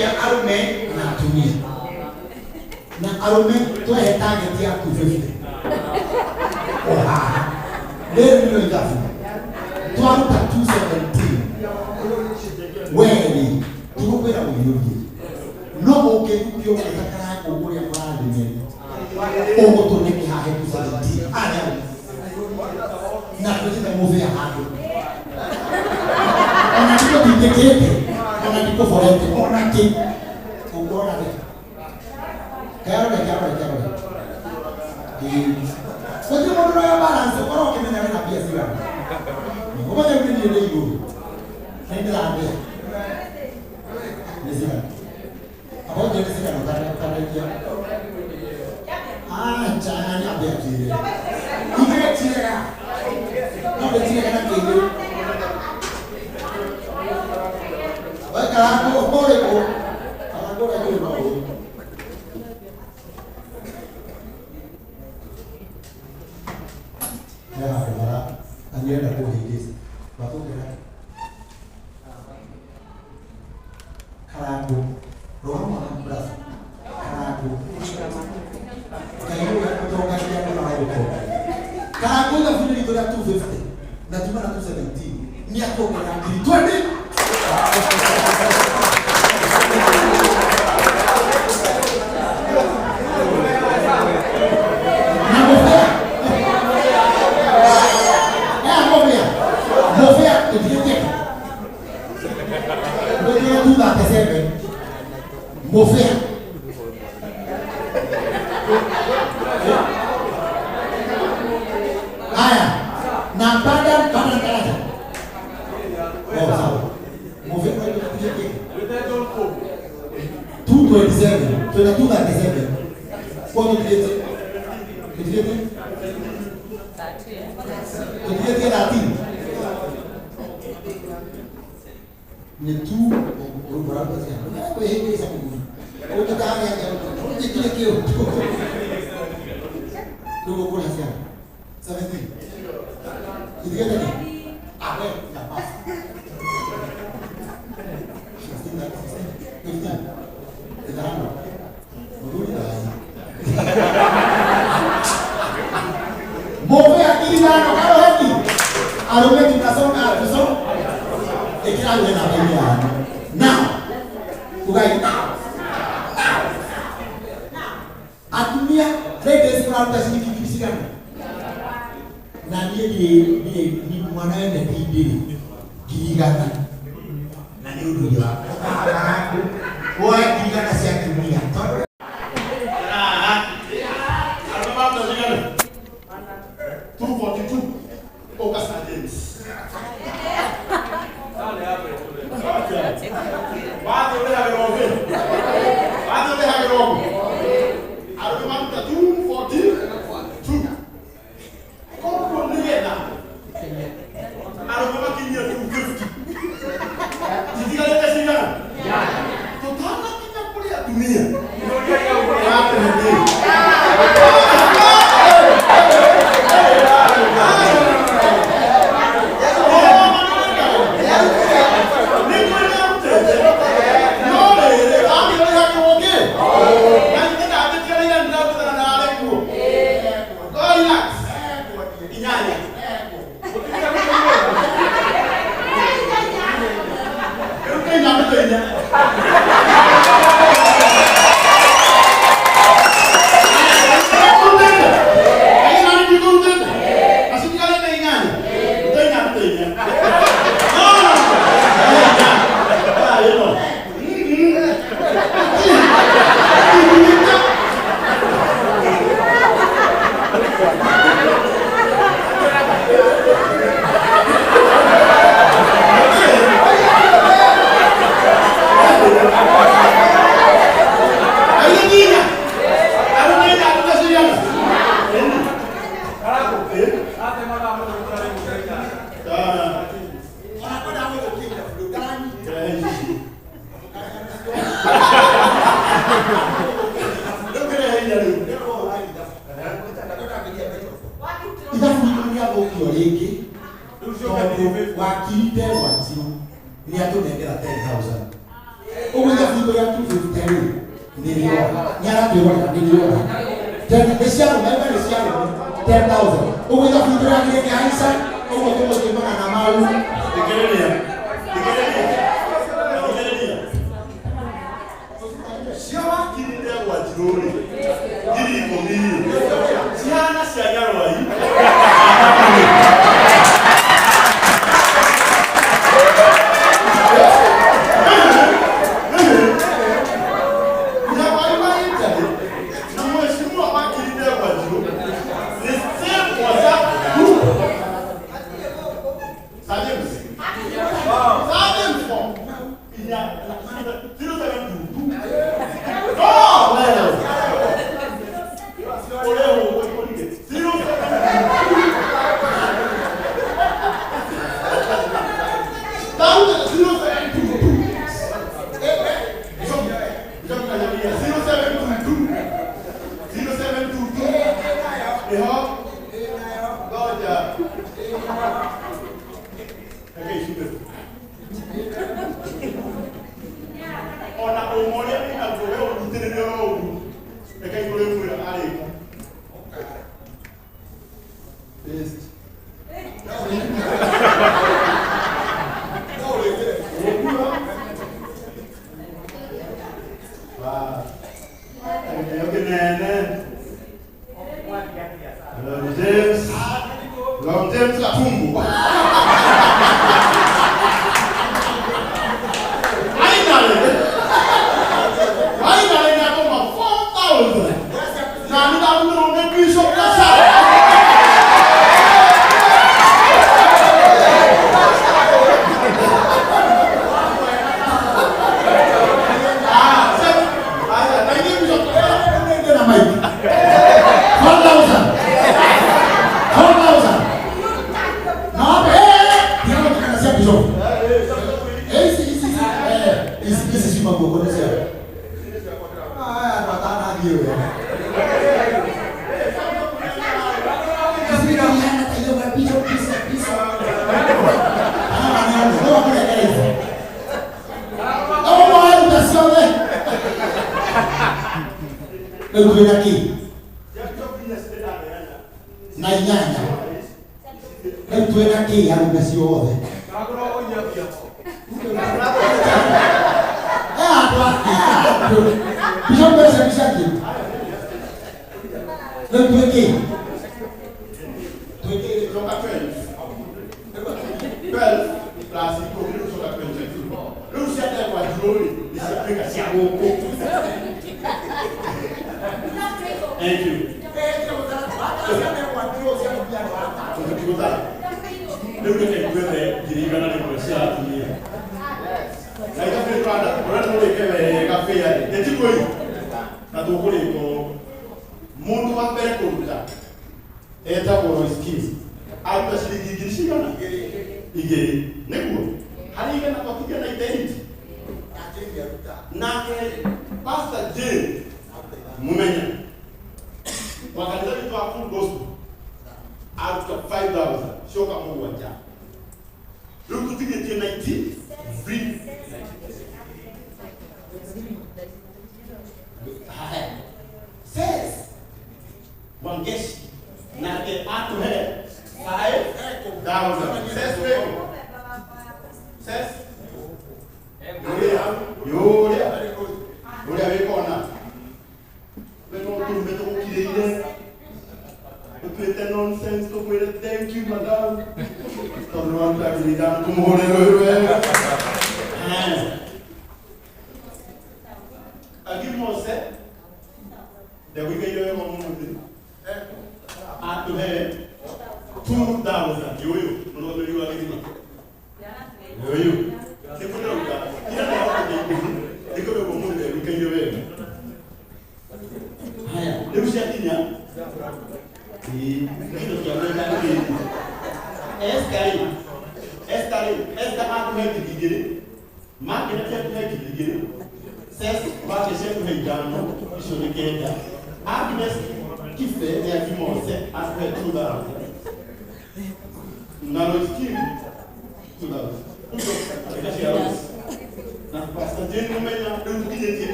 ya arume na atumia. Na arume tuwe target ya 250. Oha. Leo ndio itafu. Tuaruta 217. Wewe tukukwera uyoje. No ukekupyo utakara kuguria mwali nyeri. Ogo toneke hahe 217. Ana. Na kuzita move ya hado. Ona ndio titekete. Ona ndio forete. Ona ki. Ugora de. Karo. Sasa mbona ya balance kwa roho kimenya na pia sira. Ngoja mimi niende hiyo. Nenda hapo. Nisema. Hapo ndio nisema nataka kia. Chana ni hapo kile. Ile tira. Ndio tira kana kile. Waka hapo pole kwa. Hapo ndio ndio. Anienda kuhimiza matokeo Karangu Roma brasa Karangu kayo kutoka kia na hapo Karangu na vile ndio 250 na tuma na 217 ni hapo kwa twende Mofia. Haya. Na baada kalaja. Sawa. Mofia kwa hiyo kuje. 227. Tuna 227. Kwa nini ndio? Ndio. Ndio 30. Ni tu berapa sih? Apa ini sama ini? Oh kita hanya jadi kira kira. Dulu boleh sih. Sampai ini. Ini kan tadi. Apa? Apa? Ini. Kita dulu dah. Mau ya ini mana kalau lagi? Arumnya kita songa, besok. Ikiwa ninapenda. Now. Kugai now. Atumia ladies from the city kisigana. Na ni mwanae na bibi gigana. Na ni udu ya. Kwa gigana si atumia. Alama ndo gigana. 242. Okasa James. Watu wale hawaroge. Watu wale hawaroge. Alikuwa 242. Kwa nini na? Alikuwa kinyia 250. Jijika leta shida. Totana kinakulia dunia. Ndio ya watu ndio. Wakite wati ni atunengera 10,000. Uweza Victoria 250 niliona. Nyara tuliona niliona. Tena Asia remember Asia 10,000. Uweza Victoria kile kanisa, uko kwa kimana na malu. Nikelelea. Sio wakili ndio wajironi. Gidi komini. Siana sianyaro hii.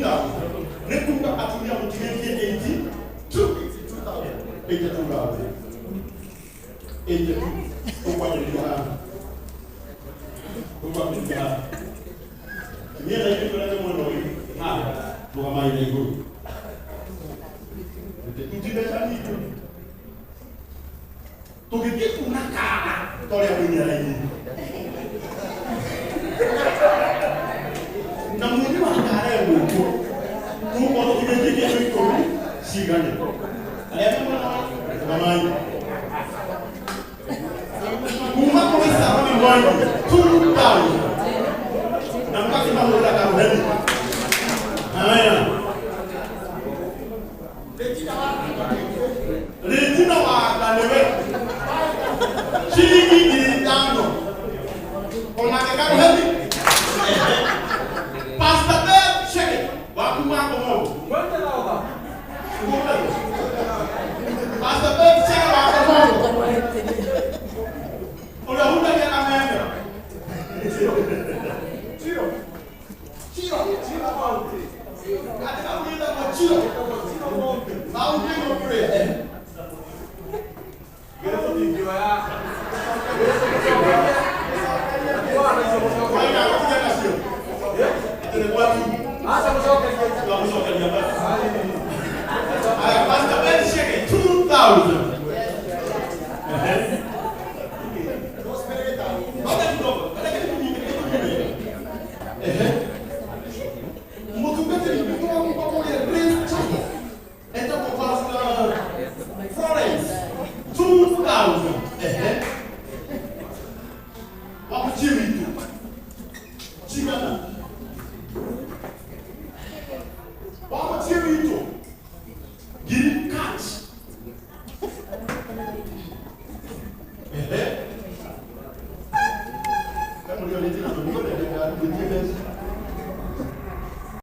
Rekumba atulia mtimenti 82,000. 82. Kwa nilikuwa. Kwa nilikuwa. Mimi na hiyo ndio mwana wangu. Kwa maana hiyo. Mtibetani. Tukikitu nakana tole kunyara hivi. Na mwini wa kare huko. Tuko tukijiji hicho sigane. Aliyema mama. Kuma kwa sababu mwanzo 2000. Na mkaki mahula kama hivi. Haya. Letina wa kanewe. Shilingi ni tano. Unataka hivi? Pastor Bell shake. Watu wako moto. Mwende laoga. Pastor Bell shake wako moto. Unaunda ya kamera. Chiro bauti. Katika kuita kwa chiro bauti. Bauti no prayer. Gero ndio ya.